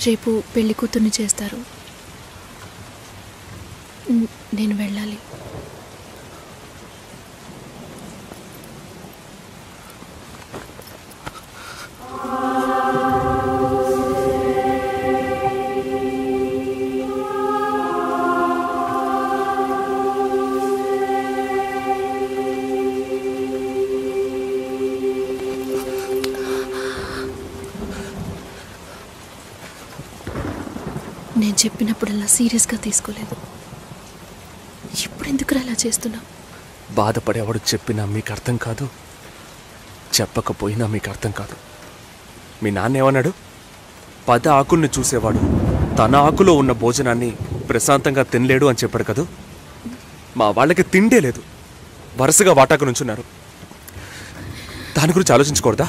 రేపు పెళ్లి కూతుర్ని చేస్తారు. నేను వెళ్ళాలి. నేను చెప్పినప్పుడల్లా సీరియస్గా తీసుకోలేదు. ఇప్పుడు ఎందుకు అలా చేస్తున్నావు? బాధపడేవాడు చెప్పినా మీకు అర్థం కాదు, చెప్పకపోయినా మీకు అర్థం కాదు. మీ నాన్న ఏమన్నాడు? 10 ఆకుల్ని చూసేవాడు తన ఆకులో ఉన్న భోజనాన్ని ప్రశాంతంగా తినలేడు అని చెప్పాడు కదా. మా వాళ్ళకి తిండే లేదు, వరుసగా వాటాకు నుంచున్నారు. దాని గురించి ఆలోచించకూడదా?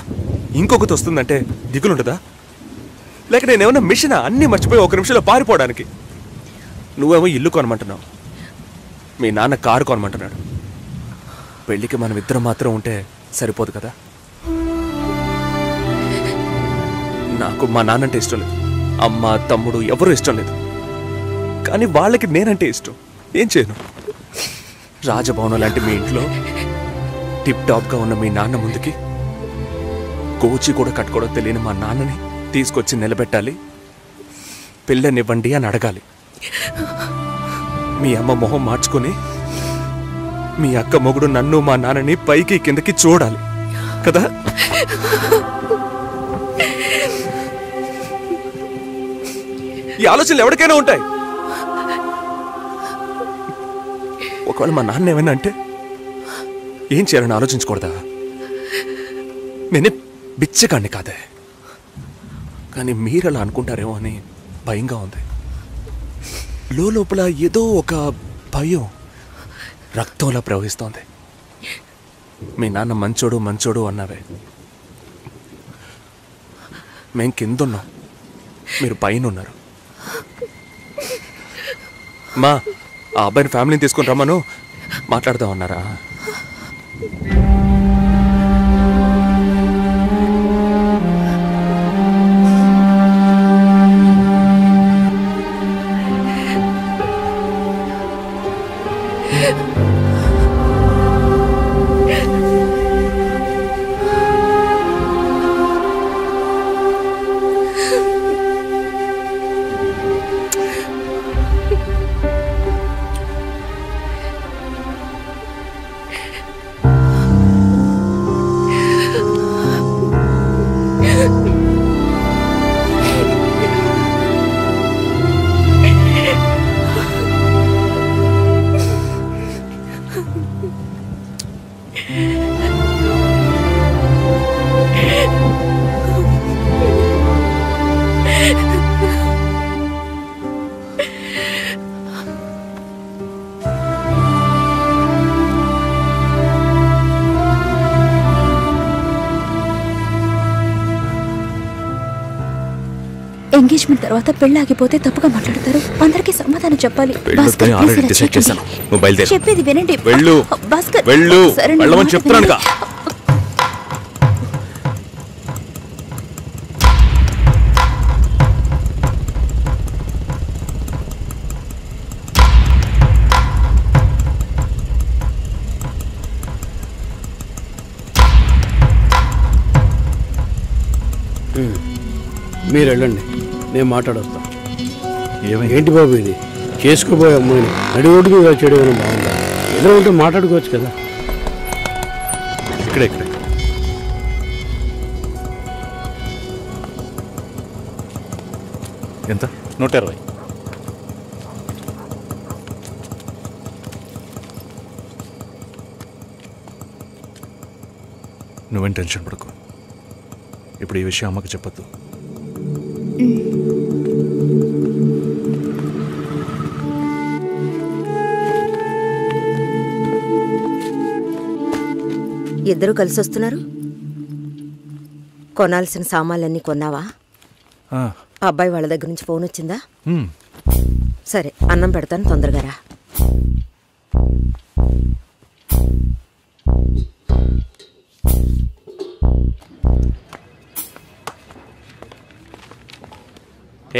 ఇంకొకటి వస్తుందంటే దిగులుండదా? లేక నేనేమన్నా మిషనా అన్నీ మర్చిపోయి 1 నిమిషంలో పారిపోవడానికి? నువ్వేమో ఇల్లు కొనమంటున్నావు, మీ నాన్న కారు కొనమంటున్నాడు. పెళ్ళికి మనం ఇద్దరం మాత్రం ఉంటే సరిపోదు కదా. నాకు మా నాన్నంటే ఇష్టం లేదు, అమ్మ తమ్ముడు ఎవరూ ఇష్టం లేదు. కానీ వాళ్ళకి నేనంటే ఇష్టం. ఏం చేయను? రాజభవనం లాంటి మీ ఇంట్లో టిప్ టాప్గా ఉన్న మీ నాన్న ముందుకి కోచి కూడా కట్టుకోవడం తెలియని మా నాన్నని తీసుకొచ్చి నిలబెట్టాలి, పిల్లనివ్వండి అని అడగాలి. మీ అమ్మ మొహం మార్చుకొని మీ అక్క మొగుడు నన్ను మా నాన్నని పైకి కిందకి చూడాలి కదా. ఈ ఆలోచనలు ఎవరికైనా ఉంటాయి. ఒకవేళ మా నాన్న ఏమైనా అంటే ఏం చేయాలని ఆలోచించకూడదా? నేనే బిచ్చగాన్ని కాదే, కానీ మీరు అలా అనుకుంటారేమో అని భయంగా ఉంది. లోపల ఏదో ఒక భయం రక్తంలా ప్రవహిస్తోంది. మీ నాన్న మంచోడు మంచోడు అన్నావే, మేం కిందున్నాం, మీరు పైన ఉన్నారు. మా ఆ అబ్బాయిని ఫ్యామిలీని తీసుకుని రమ్మను, మాట్లాడదామన్నారా? ఎంగేజ్మెంట్ తర్వాత పెళ్లి ఆగిపోతే తప్పుగా మాట్లాడతారు. అందరికీ సమాధానం చెప్పాలి. చెప్పేది వినండి. చెప్తున్నాను. మీరు వెళ్ళండి, నేను మాట్లాడొస్తా. ఏంటి బాబు ఇది? చేసుకోబోయే అమ్మాయిని నడి రోడ్డుకు చేయడం ఏమైనా బాగుందా? ఏదో ఉంటే మాట్లాడుకోవచ్చు కదా. ఇక్కడే ఎంత? 120. నువ్వేం టెన్షన్ పడకు. ఇప్పుడు ఈ విషయం అమ్మకి చెప్పొద్దు. ఇద్దరు కలిసి వస్తున్నారు. కొనాల్సిన సామాన్లన్నీ కొన్నావా? అబ్బాయి వాళ్ళ దగ్గర నుంచి ఫోన్ వచ్చిందా? సరే, అన్నం పెడతాను, తొందరగా రా.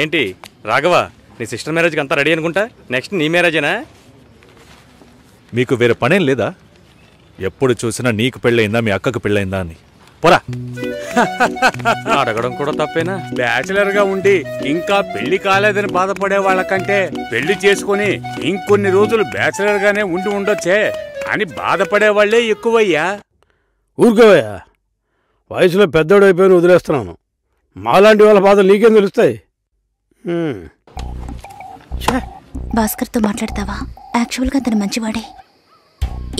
ఏంటి రాఘవ, నీ సిస్టర్ మ్యారేజ్కి అంతా రెడీ అనుకుంటా? నెక్స్ట్ నీ మ్యారేజేనా? మీకు వేరే పనేం లేదా? ఎప్పుడు చూసినా నీకు పెళ్ళయిందా మీ అక్కకు పెళ్ళయిందా అని. పోరా. అడగడం కూడా తప్పేనా? బ్యాచిలర్ గా ఉండి ఇంకా పెళ్లి కాలేదని బాధపడే వాళ్ళకంటే పెళ్లి చేసుకుని ఇంకొన్ని రోజులు బ్యాచిలర్ గానే ఉండి ఉండొచ్చే అని బాధపడే వాళ్లే ఎక్కువయ్యా. ఊరుకోవయ్యా, వయసులో పెద్దోడు అయిపోయిన వదిలేస్తున్నాను. మాలాంటి వాళ్ళ బాధలు నీకేం తెలుస్తాయి? భాస్కర్తో మాట్లాడతావా? యాక్చువల్గా అతను మంచివాడే.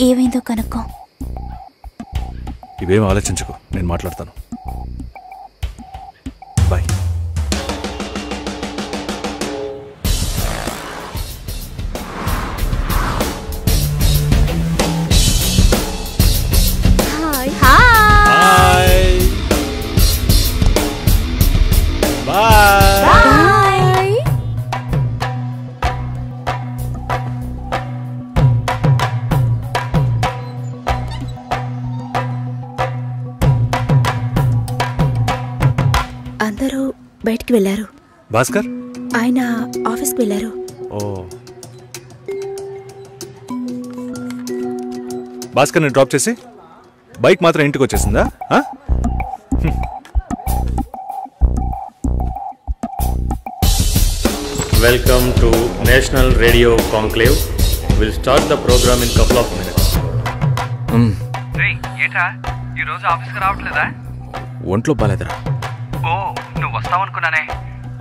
ఏమైందో కనుక్కో. ఇవేం ఆలోచించుకో, నేను మాట్లాడతాను. బాయ్. అందరూ బయటికి వెళ్ళారు. భాస్కర్ ఆయన ఆఫీస్కి వెళ్ళారు. ఓ, భాస్కర్ని డ్రాప్ చేసి బైక్ మాత్రం ఇంటికి వచ్చేసిందా? Welcome to national radio conclave. Will start the programme in couple of minutes. ఏంట్రా ఈరోజు ఆఫీస్కి రావట్లేదా? ఒంట్లో బాలేదురా. ఓ, నువ్వు వస్తావనుకున్నానే.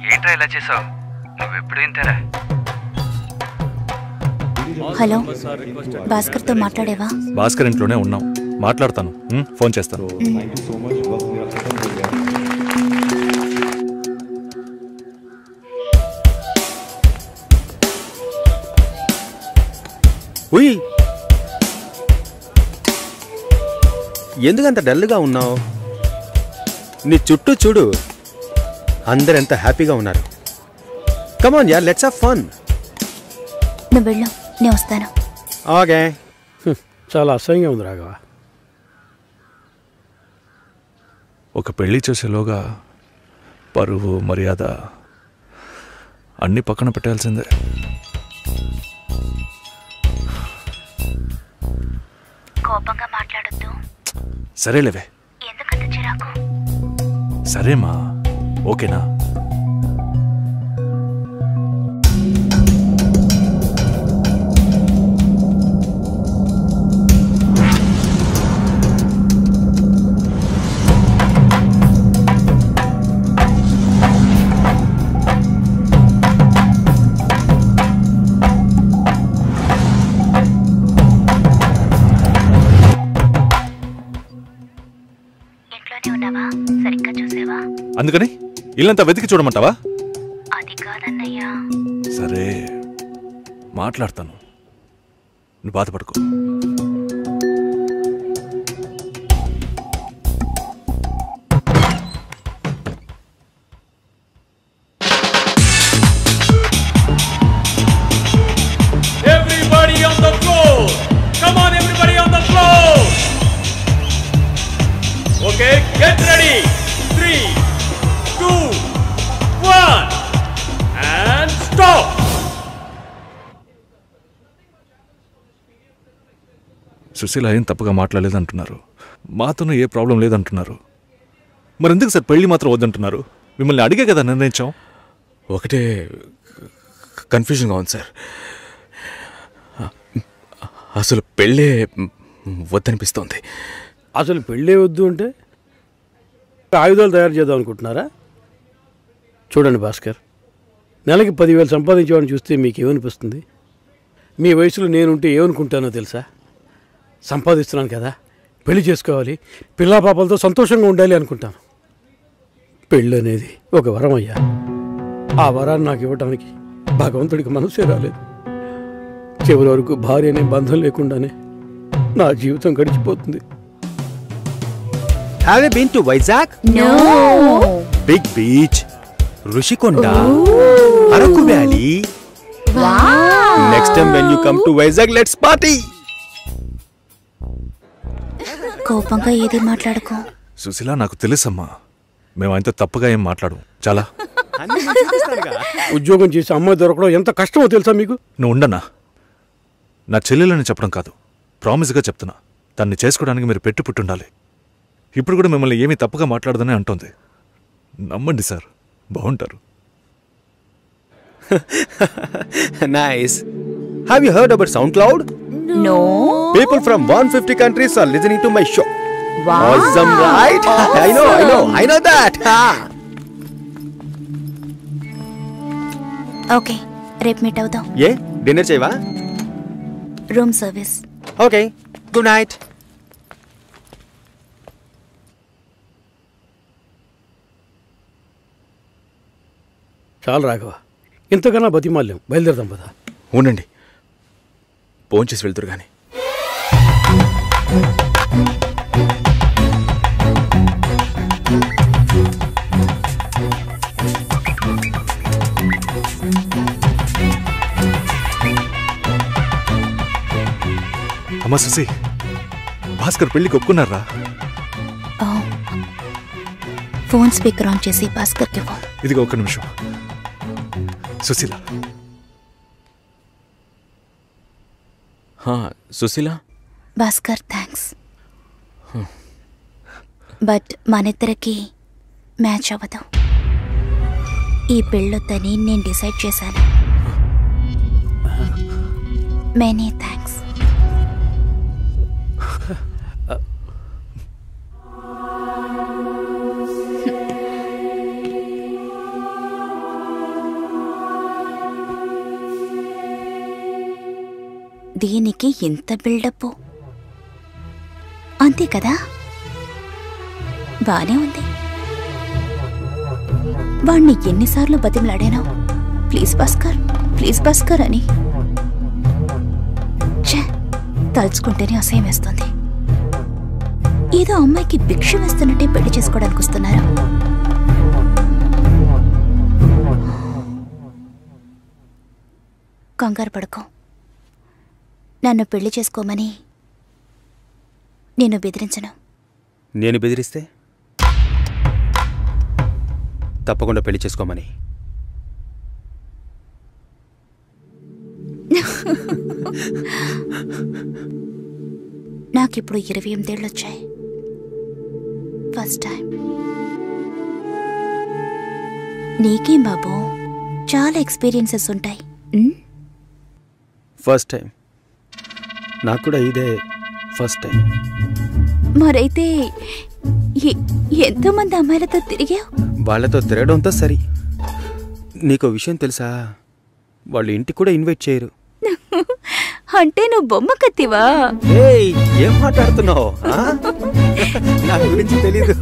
ఏంట్రా ఇలా చేసావు? నువ్వెప్పుడు ఇంతేరా? హలో, భాస్కర్తో మాట్లాడేవా? భాస్కర్ ఇంట్లోనే ఉన్నాం, మాట్లాడతాను. ఫోన్ చేస్తాను. ఉయ్, ఎందుకంత డల్గా ఉన్నావు? నీ చుట్టూ చూడు, అందరెంత హ్యాపీగా ఉన్నారు. కమాన్ యార్, లెట్స్ హావ్ ఫన్. నువ్వు వెళ్ళు, నేను వస్తాను. ఓకే. చాలా అసహ్యంగా ఉంది రాఘవ. ఒక పెళ్లి చేసేలోగా పరువు మర్యాద అన్నీ పక్కన పెట్టాల్సిందే. కోపంగా మాట్లాడొద్దు. సరేలేవే. ఎందుకంత చిరాకు? సరేమా, ఓకేనా? అందుకని ఇల్లంతా వెతికి చూడమంటావా? అది కాదన్నయ్యా. సరే, మాట్లాడతాను, నువ్వు బాధపడుకో. Everybody on the floor! Come on, everybody on the floor! Okay, get ready! 3, 2, 1, and stop! Susheela ఏం తప్పుగా మాట్లాడలేదంటున్నారు, మాతోనూ ఏ ప్రాబ్లం లేదంటున్నారు. మరెందుకు సార్ పెళ్లి మాత్రం వద్దంటున్నారు? మిమ్మల్ని అడిగే కదా నిర్ణయించాం. ఒకటే కన్ఫ్యూజన్గా ఉంది సార్. అసలు పెళ్ళే వద్దనిపిస్తోంది. అసలు పెళ్ళే వద్దు అంటే ఆయుధాలు తయారు చేద్దాం అనుకుంటున్నారా? చూడండి భాస్కర్, నెలకి 10,000 సంపాదించేవాడిని చూస్తే మీకేమనిపిస్తుంది? మీ వయసులో నేనుంటే ఏమనుకుంటానో తెలుసా? సంపాదిస్తున్నాను కదా, పెళ్లి చేసుకోవాలి, పిల్లా పాపలతో సంతోషంగా ఉండాలి అనుకుంటాను. పెళ్ళి అనేది ఒక వరం అయ్యా. ఆ వరాన్ని నాకు ఇవ్వడానికి భగవంతుడికి మనసే రాలేదు. చివరి వరకు భార్య అనే బంధం లేకుండానే నా జీవితం గడిచిపోతుంది. Have you been to Vizag? No. Big beach, Rushikonda, Araku Valley. Wow. Next time when you come to Vizag, let's party. కోపంగా ఏది మాట్లాడుకో. సుశీల, నాకు తెలుసమ్మా, మేము ఆయనతో తప్పుగా ఏం మాట్లాడు. చాలా అన్నీ నేను చూపిస్తానుగా. ఉద్యోగం చేసి అమ్మాయి దొరకడం ఎంత కష్టమో తెలుసా మీకు? నువ్వు ఉండన్నా. నా చెల్లెలని చెప్పడం కాదు, ప్రామిస్గా చెప్తున్నా. తన్ని చేసుకోవడానికి మీరు పెట్టి పుట్టుండాలి. ఇప్పుడు కూడా మిమ్మల్ని ఏమీ తప్పుగా మాట్లాడదని అంటోంది. నమ్మండి సార్, బాగుంటారు. Nice. Have you heard about SoundCloud? No. People from 150 countries are listening to my show. Wow. Awesome, right? I know that. Okay, రేపు మీట్ అవుదాం. ఏ డిన్నర్ చేయవా? Room service. Okay, good night. చాలు రాఘవ, ఇంతకన్నా బతిమాల్యం. బయలుదేరదాం పదా. ఉండండి, ఫోన్ చేసి వెళ్తురు కానీ. అమ్మా సుసి, భాస్కర్ పెళ్ళికి ఒప్పుకున్నారా? ఫోన్ స్పీకర్ ఆన్ చేసి భాస్కర్కి ఫోన్. ఇదిగో ఒక్క నిమిషం. సుశీల. సుశీల. భాస్కర్ థ్యాంక్స్, బట్ మనిద్దరికి మ్యాచ్ అవ్వదు. ఈ పెళ్ళొద్దని నేను డిసైడ్ చేశాను. Many thanks. దీనికి ఎంత బిల్డప్, అంతే కదా? బానే ఉంది. వాణ్ణి ఎన్నిసార్లు బతిమలాడాను, ప్లీజ్ భాస్కర్, ప్లీజ్ భాస్కర్ అని. తలుచుకుంటేనే అసహ్యం వేస్తుంది. ఏదో అమ్మాయికి భిక్ష వేస్తున్నట్టే పెళ్లి చేసుకోవడానికి వస్తున్నారు. కంగారు పడుకో. నన్ను పెళ్లి చేసుకోమని నేను బెదిరించను. నేను బెదిరిస్తే తప్పకుండా పెళ్లి చేసుకోమని. నాకిప్పుడు 28 ఏళ్ళు వచ్చాయి. First time. నీకేం బాబు, చాలా ఎక్స్పీరియన్సెస్ ఉంటాయి. First time. నాకు కూడా ఇదే ఫస్ట్ టైం. మరైతే ఎంతోమంది అమ్మాయిలతో తిరిగావు? వాళ్ళతో తిరగడంతో సరి. నీకో విషయం తెలుసా, వాళ్ళు ఇంటికి కూడా ఇన్వైట్ చేయరు. అంటే నువ్వు బొమ్మ కత్తివా? ఏం మాట్లాడుతున్నావు? నా గురించి తెలీదు.